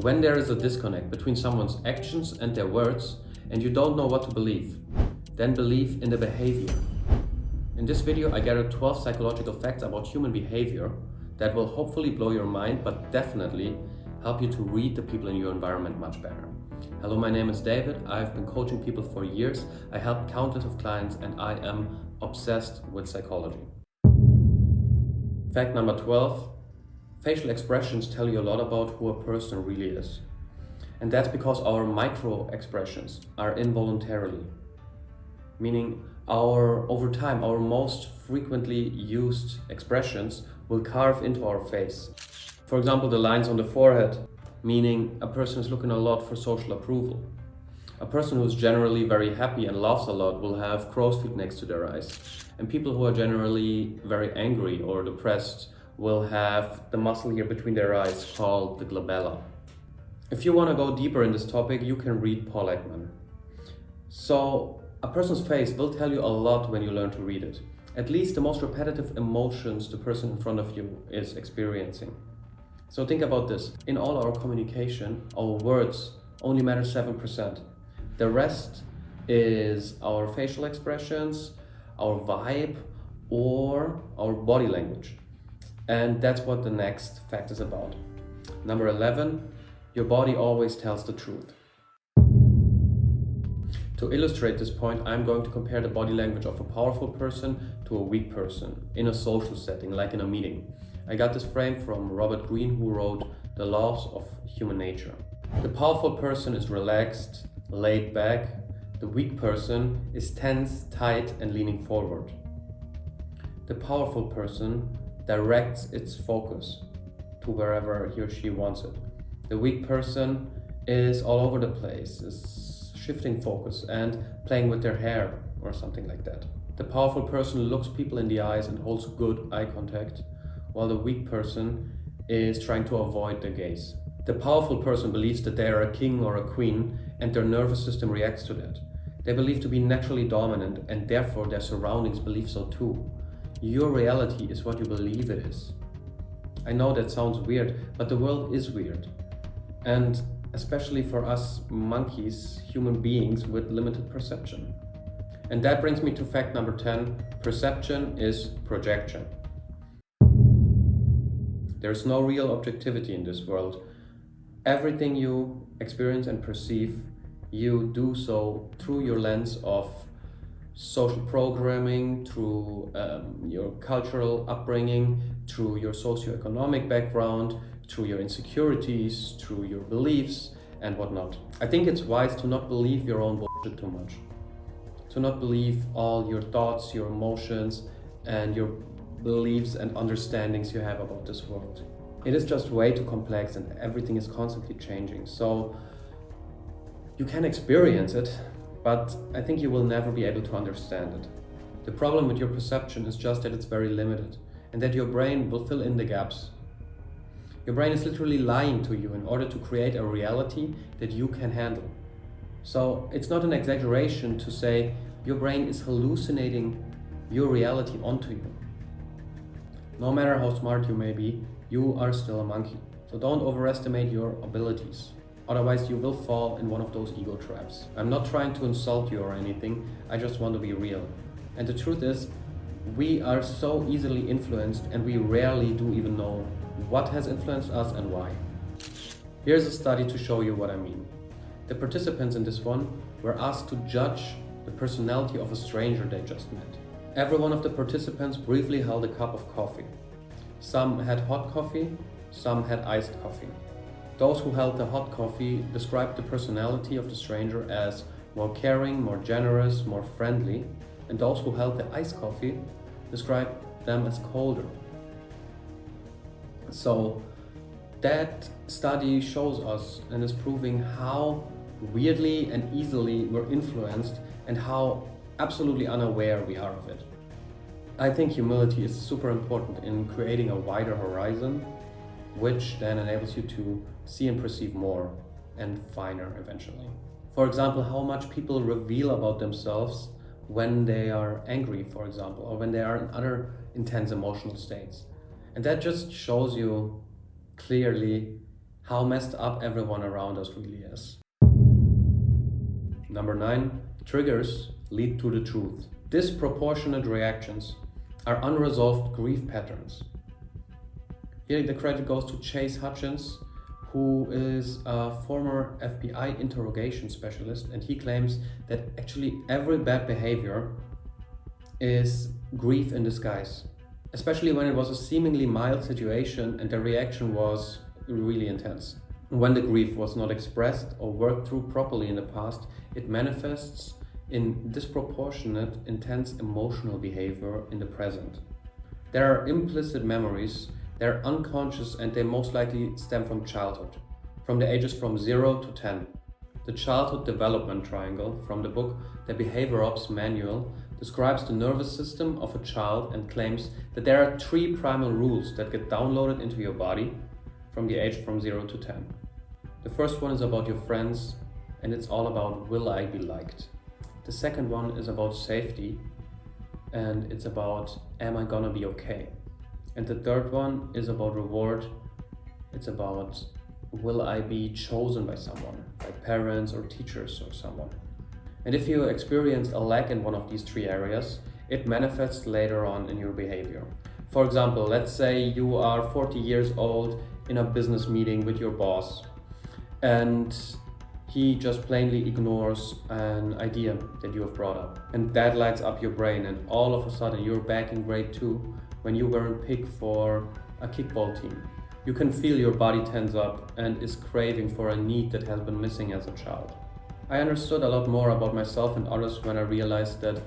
When there is a disconnect between someone's actions and their words, and you don't know what to believe, then believe in the behavior. In this video, I gathered 12 psychological facts about human behavior that will hopefully blow your mind, but definitely help you to read the people in your environment much better. Hello, my name is David. I've been coaching people for years. I help countless of clients and I am obsessed with psychology. Fact number 12. Facial expressions tell you a lot about who a person really is. And that's because our micro expressions are involuntarily. Meaning over time, our most frequently used expressions will carve into our face. For example, the lines on the forehead, meaning a person is looking a lot for social approval. A person who's generally very happy and laughs a lot will have crow's feet next to their eyes. And people who are generally very angry or depressed will have the muscle here between their eyes called the glabella. If you want to go deeper in this topic, you can read Paul Ekman. So a person's face will tell you a lot when you learn to read it. At least the most repetitive emotions the person in front of you is experiencing. So think about this. In all our communication, our words only matter 7%. The rest is our facial expressions, our vibe, or our body language. And that's what the next fact is about. Number 11, your body always tells the truth. To illustrate this point, I'm going to compare the body language of a powerful person to a weak person in a social setting, like in a meeting. I got this frame from Robert Greene, who wrote The Laws of Human Nature. The powerful person is relaxed, laid back. The weak person is tense, tight, and leaning forward. The powerful person directs its focus to wherever he or she wants it. The weak person is all over the place, is shifting focus and playing with their hair or something like that. The powerful person looks people in the eyes and holds good eye contact, while the weak person is trying to avoid the gaze. The powerful person believes that they are a king or a queen and their nervous system reacts to that. They believe to be naturally dominant and therefore their surroundings believe so too. Your reality is what you believe it is. I know that sounds weird, but the world is weird. And especially for us monkeys, human beings with limited perception. And that brings me to fact number 10. Perception is projection. There's no real objectivity in this world. Everything you experience and perceive, you do so through your lens of social programming, through your cultural upbringing, through your socioeconomic background, through your insecurities, through your beliefs and whatnot. I think it's wise to not believe your own bullshit too much. To not believe all your thoughts, your emotions, and your beliefs and understandings you have about this world. It is just way too complex and everything is constantly changing. So you can experience it, but I think you will never be able to understand it. The problem with your perception is just that it's very limited and that your brain will fill in the gaps. Your brain is literally lying to you in order to create a reality that you can handle. So it's not an exaggeration to say your brain is hallucinating your reality onto you. No matter how smart you may be, you are still a monkey. So don't overestimate your abilities. Otherwise you will fall in one of those ego traps. I'm not trying to insult you or anything, I just want to be real. And the truth is, we are so easily influenced and we rarely do even know what has influenced us and why. Here's a study to show you what I mean. The participants in this one were asked to judge the personality of a stranger they just met. Every one of the participants briefly held a cup of coffee. Some had hot coffee, some had iced coffee. Those who held the hot coffee described the personality of the stranger as more caring, more generous, more friendly, and those who held the iced coffee described them as colder. So that study shows us and is proving how weirdly and easily we're influenced and how absolutely unaware we are of it. I think humility is super important in creating a wider horizon, which then enables you to see and perceive more and finer eventually. For example, how much people reveal about themselves when they are angry, for example, or when they are in other intense emotional states. And that just shows you clearly how messed up everyone around us really is. Number 9, triggers lead to the truth. Disproportionate reactions are unresolved grief patterns. Here the credit goes to Chase Hutchins, who is a former FBI interrogation specialist, and he claims that actually every bad behavior is grief in disguise, especially when it was a seemingly mild situation and the reaction was really intense. When the grief was not expressed or worked through properly in the past, it manifests in disproportionate, intense emotional behavior in the present. There are implicit memories, they're unconscious, and they most likely stem from childhood, from the ages from 0 to 10. The childhood development triangle from the book The Behavior Ops Manual describes the nervous system of a child and claims that there are 3 primal rules that get downloaded into your body from the age from 0 to 10. The first one is about your friends, and it's all about will I be liked. The second one is about safety, and it's about am I gonna be okay. And the third one is about reward. It's about will I be chosen by someone, like parents or teachers or someone. And if you experience a lack in one of these 3 areas, it manifests later on in your behavior. For example, let's say you are 40 years old in a business meeting with your boss, and he just plainly ignores an idea that you have brought up. And that lights up your brain, and all of a sudden you're back in grade 2 when you weren't picked for a kickball team. You can feel your body tense up and is craving for a need that has been missing as a child. I understood a lot more about myself and others when I realized that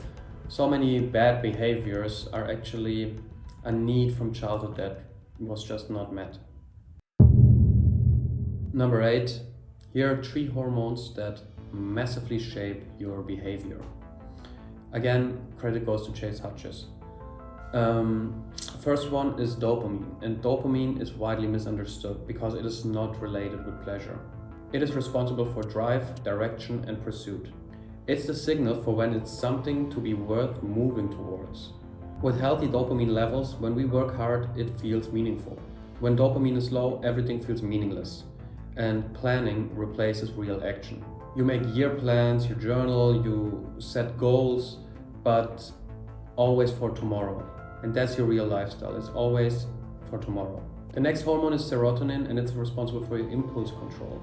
so many bad behaviors are actually a need from childhood that was just not met. Number 8, here are 3 hormones that massively shape your behavior. Again, credit goes to Chase Hutchins. First one is dopamine, and dopamine is widely misunderstood because it is not related with pleasure. It is responsible for drive, direction, and pursuit. It's the signal for when it's something to be worth moving towards. With healthy dopamine levels, when we work hard, it feels meaningful. When dopamine is low, everything feels meaningless, and planning replaces real action. You make year plans, you journal, you set goals, but always for tomorrow. And that's your real lifestyle, it's always for tomorrow. The next hormone is serotonin, and it's responsible for your impulse control.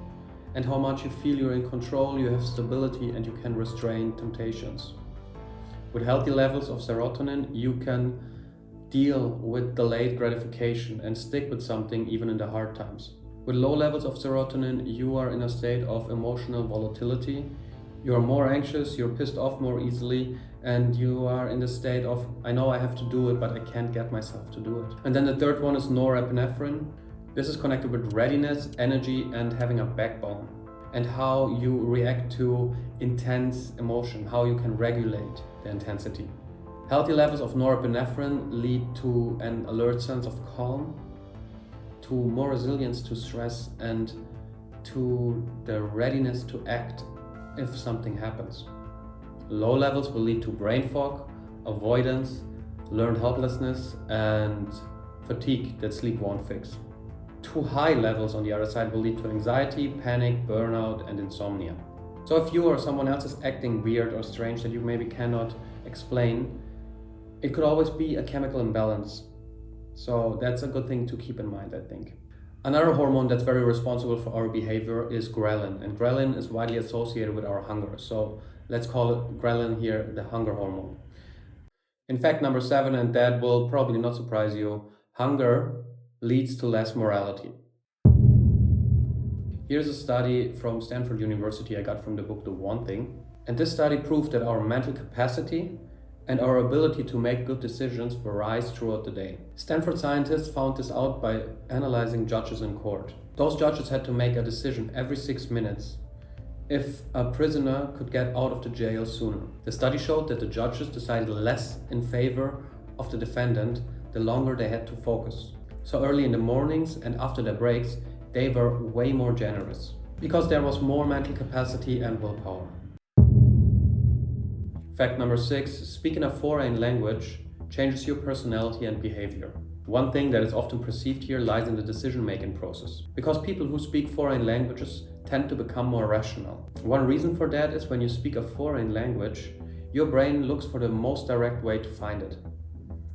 And how much you feel you're in control, you have stability, and you can restrain temptations. With healthy levels of serotonin, you can deal with delayed gratification and stick with something even in the hard times. With low levels of serotonin, you are in a state of emotional volatility. You are more anxious, you're pissed off more easily, and you are in the state of, I know I have to do it, but I can't get myself to do it. And then the third one is norepinephrine. This is connected with readiness, energy, and having a backbone, and how you react to intense emotion, how you can regulate the intensity. Healthy levels of norepinephrine lead to an alert sense of calm, to more resilience to stress, and to the readiness to act if something happens. Low levels will lead to brain fog, avoidance, learned helplessness, and fatigue that sleep won't fix. Too high levels on the other side will lead to anxiety, panic, burnout, and insomnia. So if you or someone else is acting weird or strange that you maybe cannot explain, it could always be a chemical imbalance. So that's a good thing to keep in mind, I think. Another hormone that's very responsible for our behavior is ghrelin, and ghrelin is widely associated with our hunger. So let's call it ghrelin here, the hunger hormone. In fact, number 7, and that will probably not surprise you, hunger leads to less morality. Here's a study from Stanford University I got from the book The One Thing. And this study proved that our mental capacity and our ability to make good decisions varies throughout the day. Stanford scientists found this out by analyzing judges in court. Those judges had to make a decision every 6 minutes if a prisoner could get out of the jail sooner. The study showed that the judges decided less in favor of the defendant the longer they had to focus. So early in the mornings and after their breaks, they were way more generous because there was more mental capacity and willpower. Fact number 6, speaking a foreign language changes your personality and behavior. One thing that is often perceived here lies in the decision-making process, because people who speak foreign languages tend to become more rational. One reason for that is when you speak a foreign language, your brain looks for the most direct way to find it.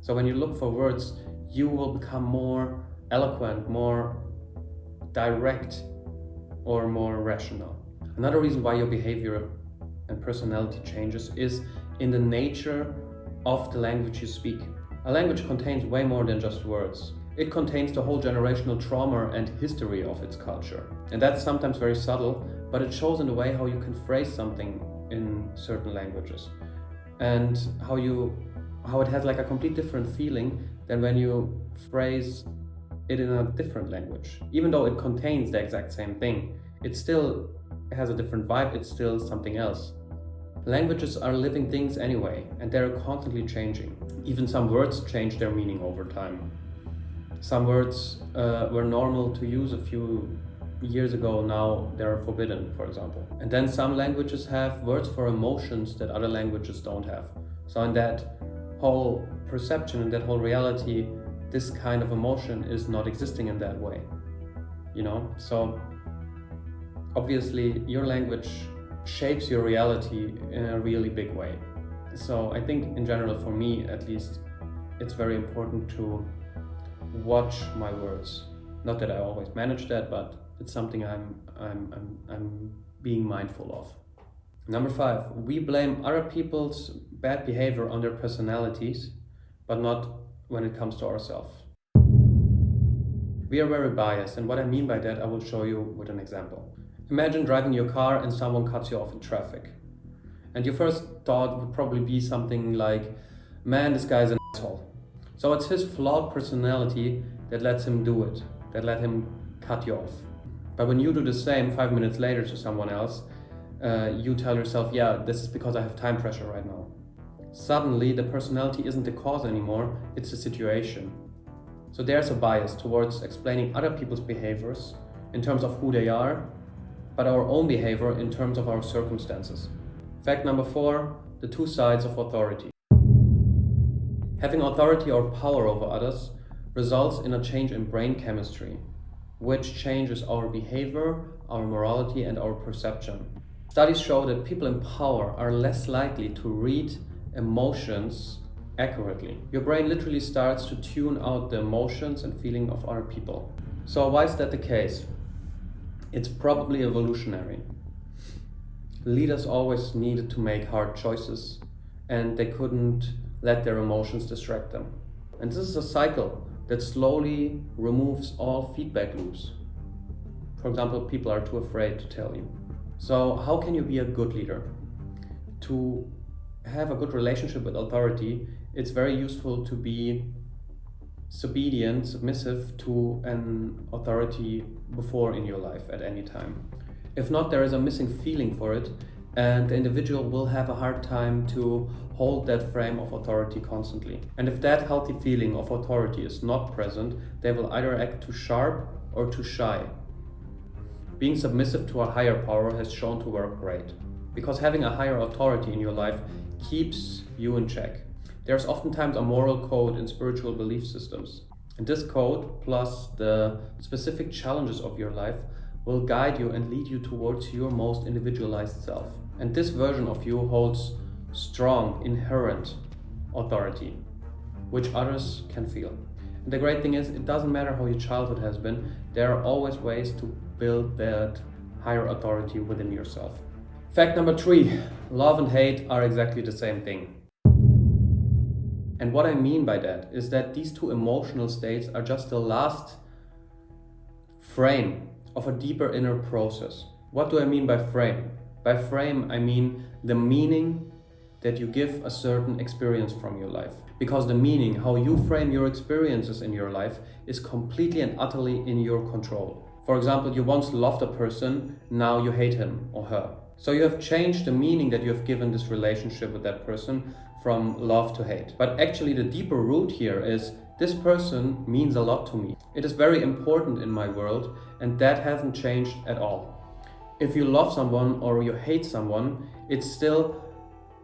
So when you look for words, you will become more eloquent, more direct, or more rational. Another reason why your behavior and personality changes is in the nature of the language you speak. A language contains way more than just words. It contains the whole generational trauma and history of its culture. And that's sometimes very subtle, but it shows in the way how you can phrase something in certain languages. And how it has like a complete different feeling than when you phrase it in a different language. Even though it contains the exact same thing, it still has a different vibe, it's still something else. Languages are living things anyway, and they're constantly changing. Even some words change their meaning over time. Some words were normal to use a few years ago, now they're forbidden, for example. And then some languages have words for emotions that other languages don't have. So in that whole perception, in that whole reality, this kind of emotion is not existing in that way. So obviously your language shapes your reality in a really big way. So I think in general, for me at least, it's very important to watch my words. Not that I always manage that, but it's something I'm being mindful of. Number 5, we blame other people's bad behavior on their personalities, but not when it comes to ourselves. We are very biased, and what I mean by that I will show you with an example. Imagine driving your car and someone cuts you off in traffic. And your first thought would probably be something like, man, this guy's an asshole. So it's his flawed personality that lets him do it, that let him cut you off. But when you do the same 5 minutes later to someone else, you tell yourself, yeah, this is because I have time pressure right now. Suddenly, the personality isn't the cause anymore, it's the situation. So there's a bias towards explaining other people's behaviors in terms of who they are, but our own behavior in terms of our circumstances. Fact number 4, the two sides of authority. Having authority or power over others results in a change in brain chemistry, which changes our behavior, our morality, and our perception. Studies show that people in power are less likely to read emotions accurately. Your brain literally starts to tune out the emotions and feeling of other people. So why is that the case? It's probably evolutionary. Leaders always needed to make hard choices, and they couldn't let their emotions distract them. And this is a cycle that slowly removes all feedback loops. For example, people are too afraid to tell you. So how can you be a good leader? To have a good relationship with authority, it's very useful to be submissive to an authority before in your life at any time. If not, there is a missing feeling for it, and the individual will have a hard time to hold that frame of authority constantly. And if that healthy feeling of authority is not present, they will either act too sharp or too shy. Being submissive to a higher power has shown to work great, because having a higher authority in your life keeps you in check. There's oftentimes a moral code in spiritual belief systems. And this code, plus the specific challenges of your life, will guide you and lead you towards your most individualized self. And this version of you holds strong, inherent authority, which others can feel. And the great thing is, it doesn't matter how your childhood has been, there are always ways to build that higher authority within yourself. Fact number 3, love and hate are exactly the same thing. And what I mean by that is that these two emotional states are just the last frame of a deeper inner process. What do I mean by frame? By frame, I mean the meaning that you give a certain experience from your life. Because the meaning, how you frame your experiences in your life, is completely and utterly in your control. For example, you once loved a person, now you hate him or her. So you have changed the meaning that you have given this relationship with that person from love to hate. But actually the deeper root here is, this person means a lot to me. It is very important in my world, and that hasn't changed at all. If you love someone or you hate someone, it's still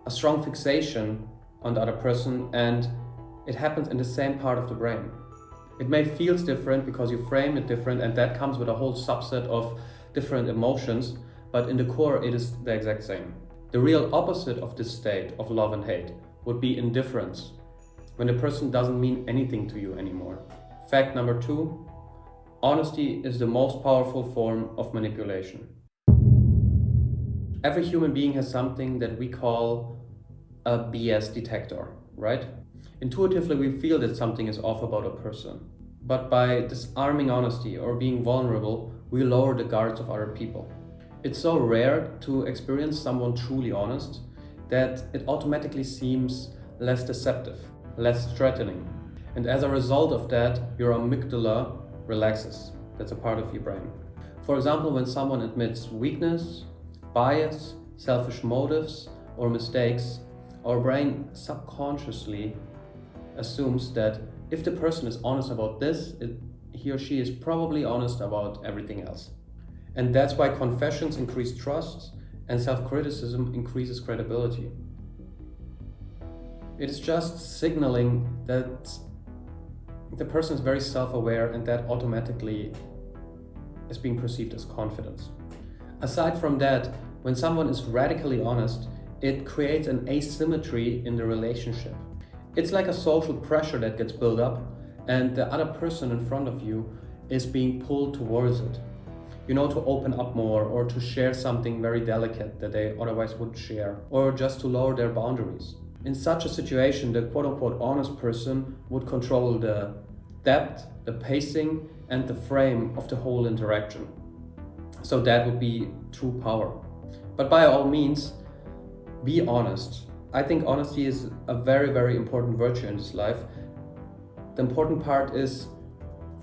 a strong fixation on the other person, and it happens in the same part of the brain. It may feel different because you frame it different, and that comes with a whole subset of different emotions, but in the core it is the exact same. The real opposite of this state of love and hate would be indifference, when the person doesn't mean anything to you anymore. Fact number 2, honesty is the most powerful form of manipulation. Every human being has something that we call a BS detector, right? Intuitively, we feel that something is off about a person. But by disarming honesty or being vulnerable, we lower the guards of other people. It's so rare to experience someone truly honest that it automatically seems less deceptive, less threatening. And as a result of that, your amygdala relaxes. That's a part of your brain. For example, when someone admits weakness, bias, selfish motives, or mistakes, our brain subconsciously assumes that if the person is honest about this, he or she is probably honest about everything else. And that's why confessions increase trust and self-criticism increases credibility. It is just signaling that the person is very self-aware, and that automatically is being perceived as confidence. Aside from that, when someone is radically honest, it creates an asymmetry in the relationship. It's like a social pressure that gets built up, and the other person in front of you is being pulled towards it. You know, to open up more or to share something very delicate that they otherwise wouldn't share, or just to lower their boundaries. In such a situation, the quote-unquote honest person would control the depth, the pacing, and the frame of the whole interaction. So that would be true power. But by all means, be honest. I think honesty is a very, very important virtue in this life. The important part is,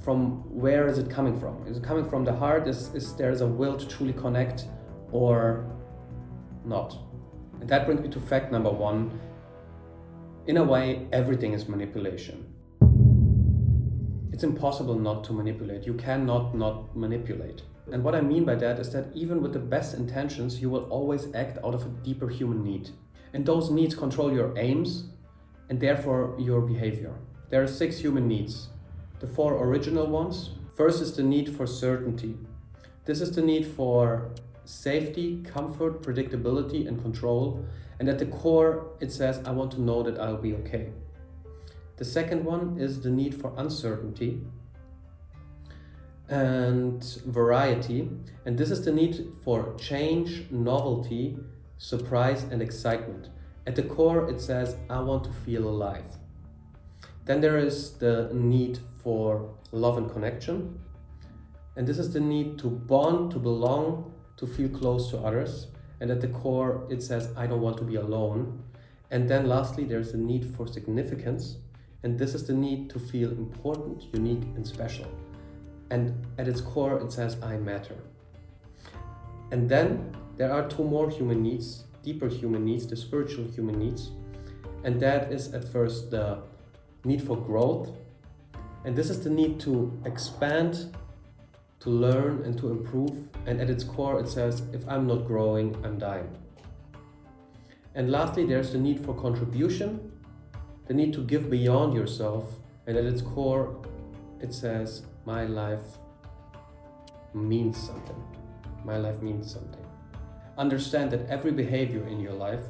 from where is it coming from? Is it coming from the heart? Is there a will to truly connect or not? And that brings me to fact number 1. In a way, everything is manipulation. It's impossible not to manipulate. You cannot not manipulate. And what I mean by that is that even with the best intentions, you will always act out of a deeper human need. And those needs control your aims and therefore your behavior. There are 6 human needs. The 4 original ones. First is the need for certainty. This is the need for safety, comfort, predictability, and control. And at the core, it says, I want to know that I'll be okay. The second one is the need for uncertainty and variety. And this is the need for change, novelty, surprise, and excitement. At the core, it says, I want to feel alive. Then there is the need for love and connection. And this is the need to bond, to belong, to feel close to others. And at the core, it says, I don't want to be alone. And then lastly, there's the need for significance. And this is the need to feel important, unique, and special. And at its core, it says, I matter. And then there are 2 more human needs, deeper human needs, the spiritual human needs. And that is at first the need for growth. And this is the need to expand, to learn, and to improve. And at its core, it says, if I'm not growing, I'm dying. And lastly, there's the need for contribution, the need to give beyond yourself. And at its core, it says, my life means something. My life means something. Understand that every behavior in your life,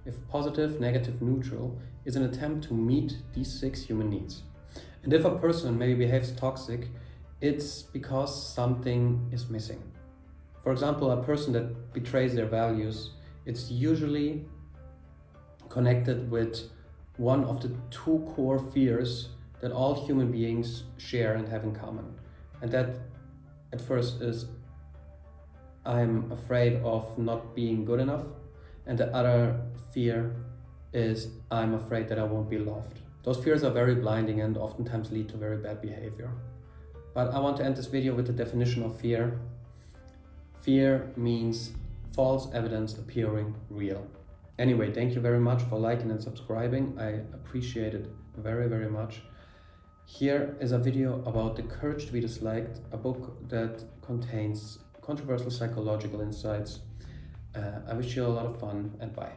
if positive, negative, neutral, is an attempt to meet these 6 human needs. And if a person maybe behaves toxic, it's because something is missing. For example, a person that betrays their values, it's usually connected with one of the 2 core fears that all human beings share and have in common. And that at first is, I'm afraid of not being good enough. And the other fear is, I'm afraid that I won't be loved. Those fears are very blinding and oftentimes lead to very bad behavior. But I want to end this video with the definition of fear. Fear means false evidence appearing real. Anyway, thank you very much for liking and subscribing. I appreciate it very, very much. Here is a video about The Courage to be Disliked, a book that contains controversial psychological insights. I wish you a lot of fun and bye.